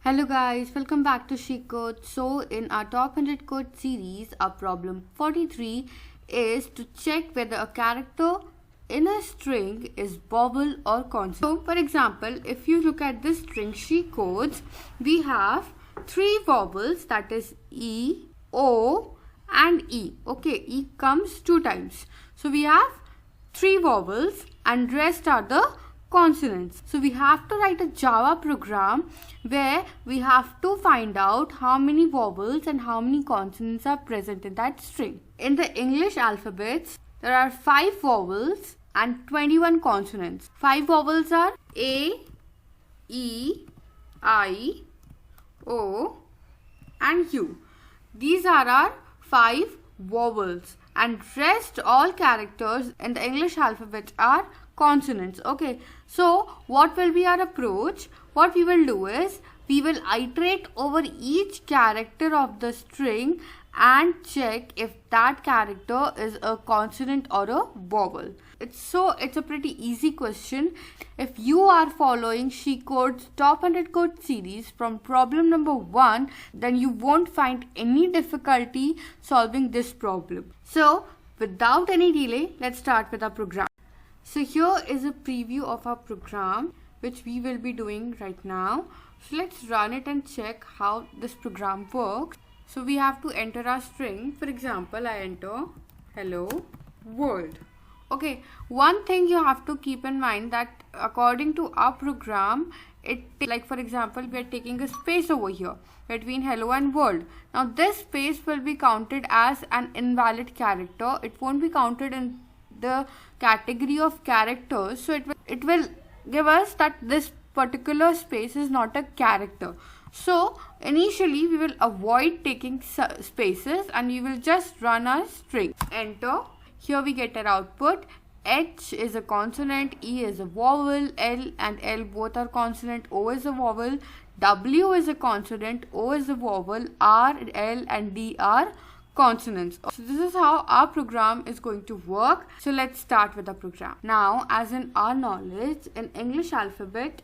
Hello guys, welcome back to She Code. So in our top 100 code series, our problem 43 is to check whether a character in a string is vowel or consonant. So for example, if you look at this string She Codes, we have three vowels, that is E, O and E. Okay, E comes two times. So we have three vowels and rest are the consonants. So we have to write a Java program where we have to find out how many vowels and how many consonants are present in that string. In the English alphabets, there are 5 vowels and 21 consonants. 5 vowels are A, E, I, O and U. These are our 5 vowels, and rest all characters in the English alphabet are consonants. Okay, so what will be our approach? What we will do is we will iterate over each character of the string and check if that character is a consonant or a vowel. It's a pretty easy question. If you are following She Code's top 100 code series from problem number 1, then you won't find any difficulty solving this problem. So without any delay, let's start with our program. So here is a preview of our program which we will be doing right now. So let's run it and check how this program works. So we have to enter our string. For example, I enter hello world. Okay, one thing you have to keep in mind that according to our program, like for example, we are taking a space over here between hello and world. Now this space will be counted as an invalid character. It won't be counted in the category of characters, so it will give us that this particular space is not a character. So initially we will avoid taking spaces and we will just run our string. Enter. Here we get our output. H is a consonant, E is a vowel, L and L both are consonant, O is a vowel, W is a consonant, O is a vowel, R, L and D are consonants. So this is how our program is going to work. So let's start with the program. Now, as in our knowledge, in English alphabet,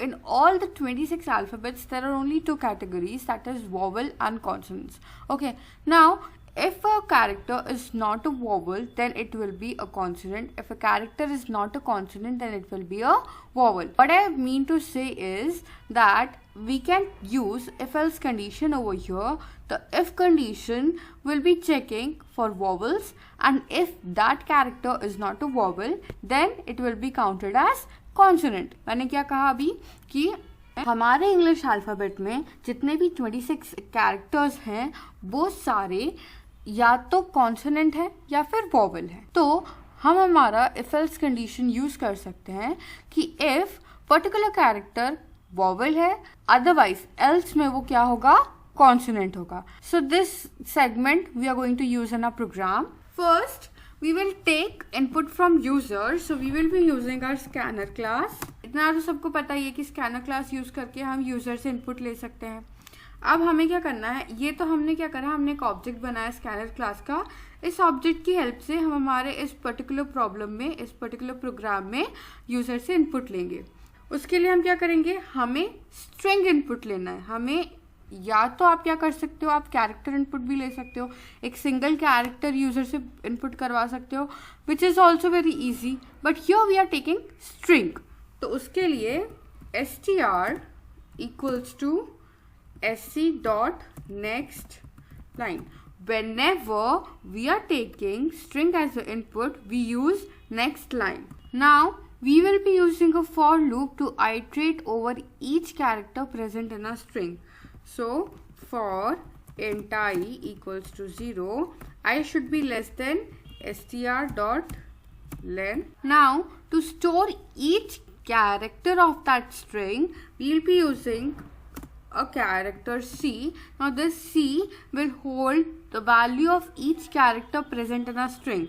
in all the 26 alphabets, there are only 2 categories, that is vowel and consonants. Okay, now if a character is not a vowel, then it will be a consonant. If a character is not a consonant, then it will be a vowel. What I mean to say is that we can use if-else condition over here. The if condition will be checking for vowels, and if that character is not a vowel, then it will be counted as consonant. मैंने क्या कहा अभी कि हमारे English alphabet में जितने भी 26 characters हैं वो सारे या तो कॉन्सोनेंट है या फिर वॉवल है. तो हम हमारा इफ एल्स कंडीशन यूज कर सकते हैं कि इफ पर्टिकुलर कैरेक्टर वॉवल है, अदरवाइज एल्स में वो क्या होगा, कॉन्सोनेंट होगा. So this segment we are going to use in a program. First we will take input from user, so we will be using our scanner class. इतना तो सबको पता ही है कि scanner class यूज करके हम यूजर से इनपुट ले सकते हैं. अब हमें क्या करना है, ये तो हमने क्या करा, हमने एक ऑब्जेक्ट बनाया स्कैनर क्लास का. इस ऑब्जेक्ट की हेल्प से हम हमारे इस पर्टिकुलर प्रॉब्लम में, इस पर्टिकुलर प्रोग्राम में यूजर से इनपुट लेंगे. उसके लिए हम क्या करेंगे, हमें स्ट्रिंग इनपुट लेना है. हमें या तो आप क्या कर सकते हो, आप कैरेक्टर इनपुट भी ले सकते हो, एक सिंगल कैरेक्टर यूजर से इनपुट करवा सकते हो, which is also very easy. But here we are taking string. तो उसके लिए str equals to sc dot next line. Whenever we are taking string as the input, we use next line. Now we will be using a for loop to iterate over each character present in a string. So for int I equals to 0, I should be less than str dot len. Now to store each character of that string, we will be using a character C. Now this C will hold the value of each character present in a string.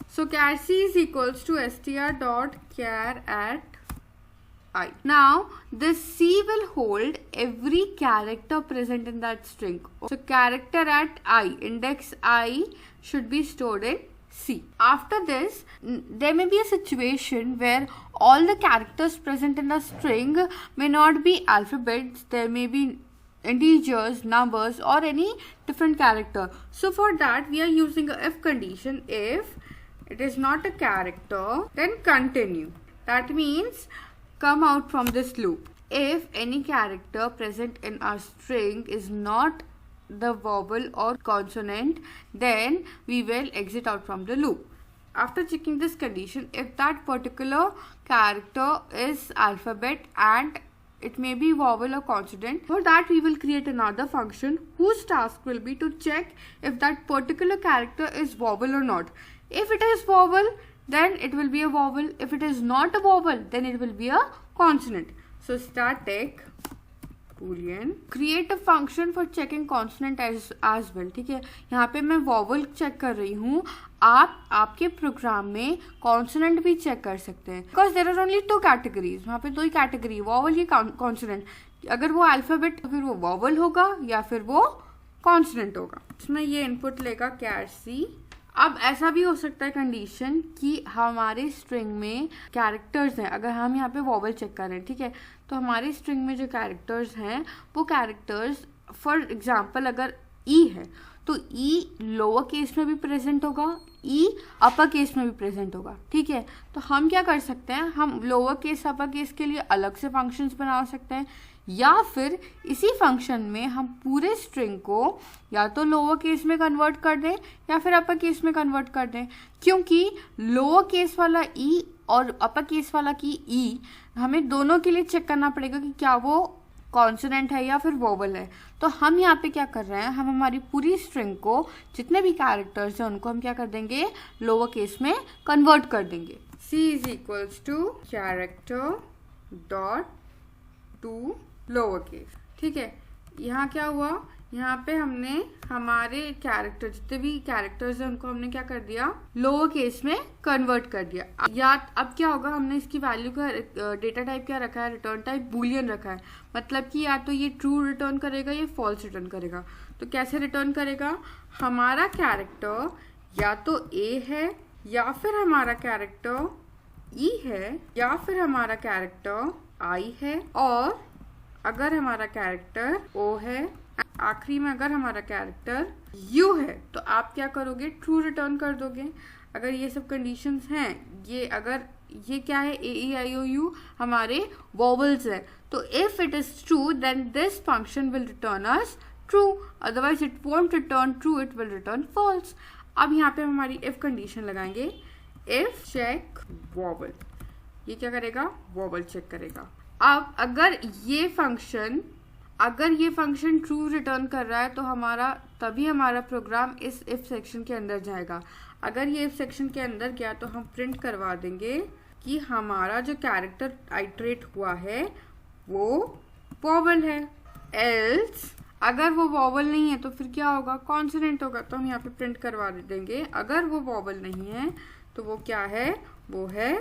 So char C is equals to str dot char at I. Now this C will hold every character present in that string. So character at I, index I should be stored in C. After this, there may be a situation where all the characters present in a string may not be alphabets. There may be integers, numbers or any different character. So for that we are using a if condition. If it is not a character, then continue. That means come out from this loop. If any character present in our string is not the vowel or consonant, then we will exit out from the loop. After checking this condition, if that particular character is alphabet and it may be vowel or consonant, for that we will create another function whose task will be to check if that particular character is vowel or not. If it is vowel, then it will be a vowel. If it is not a vowel, then it will be a consonant. So static Boolean create a function for checking consonant as well. ठीक है, यहाँ पे मैं vowel check कर रही हूँ, आप आपके प्रोग्राम में कॉन्सोनेंट भी चेक कर सकते हैं. Because there are only 2 categories, वहाँ पे 2 ही कैटेगरी, वॉवल या कॉन्सोनेंट. अगर वो अल्फाबेट तो फिर वो वॉवल होगा या फिर वो कॉन्सोनेंट होगा. इसमें ये इनपुट लेगा कैट सी. अब ऐसा भी हो सकता है कंडीशन कि हमारे स्ट्रिंग में कैरेक्टर्स हैं. अगर हम यहाँ पे वॉवल चेक कर रहे हैं, ठीक है, तो हमारे स्ट्रिंग में जो कैरेक्टर्स हैं वो कैरेक्टर्स फॉर एग्जांपल अगर ई है तो ई लोअर केस में भी प्रेजेंट होगा, ई अपर केस में भी प्रेजेंट होगा. ठीक है, तो हम क्या कर सकते हैं, हम लोअर केस अपर केस के लिए अलग से फंक्शंस बना सकते हैं, या फिर इसी फंक्शन में हम पूरे स्ट्रिंग को या तो लोअर केस में कन्वर्ट कर दें या फिर अपर केस में कन्वर्ट कर दें. क्योंकि लोअर केस वाला ई और अपर केस वाला की ई हमें दोनों के लिए चेक करना पड़ेगा कि क्या वो कॉन्सोनेंट है या फिर वोवल है. तो हम यहाँ पे क्या कर रहे हैं, हम हमारी पूरी स्ट्रिंग को जितने भी कैरेक्टर्स हैं उनको हम क्या कर देंगे, लोअर केस में कन्वर्ट कर देंगे. C is equals to character dot to lower case. ठीक है, यहाँ क्या हुआ, यहाँ पे हमने हमारे कैरेक्टर जितने भी कैरेक्टर्स हैं उनको हमने क्या कर दिया, लोअर केस में कन्वर्ट कर दिया. या अब क्या होगा, हमने इसकी वैल्यू का डेटा टाइप क्या रखा है, रिटर्न टाइप बूलियन रखा है. मतलब कि या तो ये ट्रू रिटर्न करेगा या फॉल्स रिटर्न करेगा. तो कैसे रिटर्न करेगा, हमारा कैरेक्टर या तो ए है या फिर हमारा कैरेक्टर ई है या फिर हमारा कैरेक्टर आई है, और अगर हमारा कैरेक्टर ओ है, आखिरी में अगर हमारा कैरेक्टर यू है, तो आप क्या करोगे, ट्रू रिटर्न कर दोगे. अगर ये सब कंडीशंस हैं, ये अगर ये क्या है, ए ई आई ओ यू हमारे वॉवल्स है, तो if it is true then this function will return us true, otherwise it won't return true, it will return false. अब यहाँ पे हम हमारी इफ कंडीशन लगाएंगे, इफ चेक वॉवल. ये क्या करेगा, वॉवल चेक करेगा. अब अगर ये फंक्शन ट्रू रिटर्न कर रहा है तो तभी हमारा प्रोग्राम इस इफ सेक्शन के अंदर जाएगा. अगर ये इफ सेक्शन के अंदर गया तो हम प्रिंट करवा देंगे कि हमारा जो कैरेक्टर आइटरेट हुआ है वो वॉवल है. एल्स अगर वो वॉवल नहीं है तो फिर क्या होगा, कॉन्सोनेंट होगा. तो हम यहाँ पे प्रिंट करवा देंगे, अगर वो वॉवल नहीं है तो वो क्या है, वो है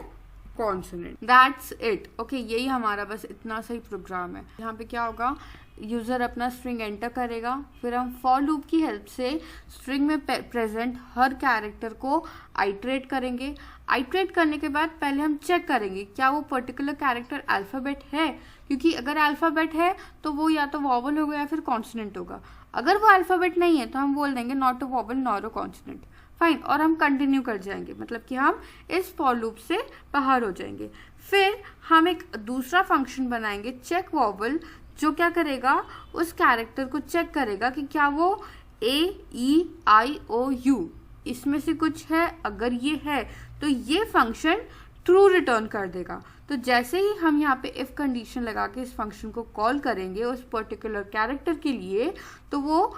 कॉन्सोनेंट. That's it. ओके, यही हमारा बस इतना सही प्रोग्राम है. यहाँ पे क्या होगा, यूजर अपना स्ट्रिंग एंटर करेगा, फिर हम फॉर लूप की हेल्प से स्ट्रिंग में प्रेजेंट हर कैरेक्टर को आइटरेट करेंगे. आइटरेट करने के बाद पहले हम चेक करेंगे क्या वो पर्टिकुलर कैरेक्टर अल्फाबेट है, क्योंकि अगर अल्फाबेट है तो वो या तो वॉवल होगा या फिर कॉन्सोनेंट होगा. अगर वो अल्फाबेट नहीं है तो हम बोल देंगे not a vowel not a consonant. Fine, और हम कंटिन्यू कर जाएंगे, मतलब कि हम इस फॉर लूप से बाहर हो जाएंगे. फिर हम एक दूसरा फंक्शन बनाएंगे, चेक वॉवल, जो क्या करेगा, उस कैरेक्टर को चेक करेगा कि क्या वो ए ई आई ओ यू इसमें से कुछ है. अगर ये है तो ये फंक्शन ट्रू रिटर्न कर देगा. तो जैसे ही हम यहाँ पे इफ कंडीशन लगा के इस फंक्शन को कॉल करेंगे उस पर्टिकुलर कैरेक्टर के लिए, तो वो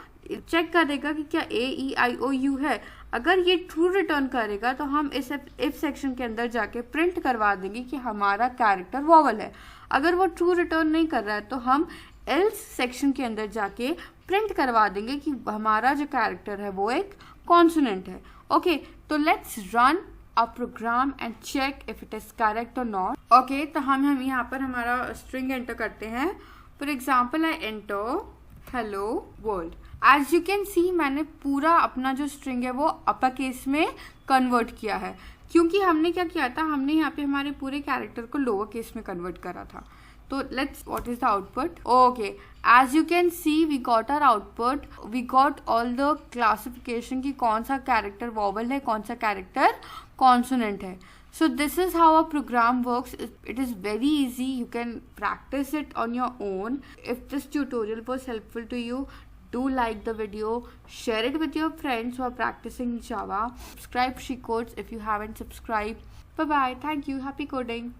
चेक करेगा कि क्या ए ई आई ओ यू है. अगर ये ट्रू रिटर्न करेगा तो हम इस इफ सेक्शन के अंदर जाके प्रिंट करवा देंगे कि हमारा कैरेक्टर वॉवल है. अगर वो ट्रू रिटर्न नहीं कर रहा है तो हम एल्स सेक्शन के अंदर जाके प्रिंट करवा देंगे कि हमारा जो कैरेक्टर है वो एक कॉन्सोनेंट है. ओके, तो let's run a program and check if it is correct or not. Okay, तो हम यहाँ पर हमारा string enter करते हैं. For example, I enter hello world. As you can see, मैंने पूरा अपना जो string है वो upper case में convert किया है, क्योंकि हमने क्या किया था, हमने यहाँ पे हमारे पूरे कैरेक्टर को लोअर केस में कन्वर्ट करा था. So what is the output? Okay, as you can see, we got our output. We got all the classification कि कौन सा character vowel है, कौन सा character consonant है. So this is how a program works. It is very easy. You can practice it on your own. If this tutorial was helpful to you, do like the video, share it with your friends who are practicing Java. Subscribe She Codes if you haven't subscribed. Bye bye. Thank you. Happy coding.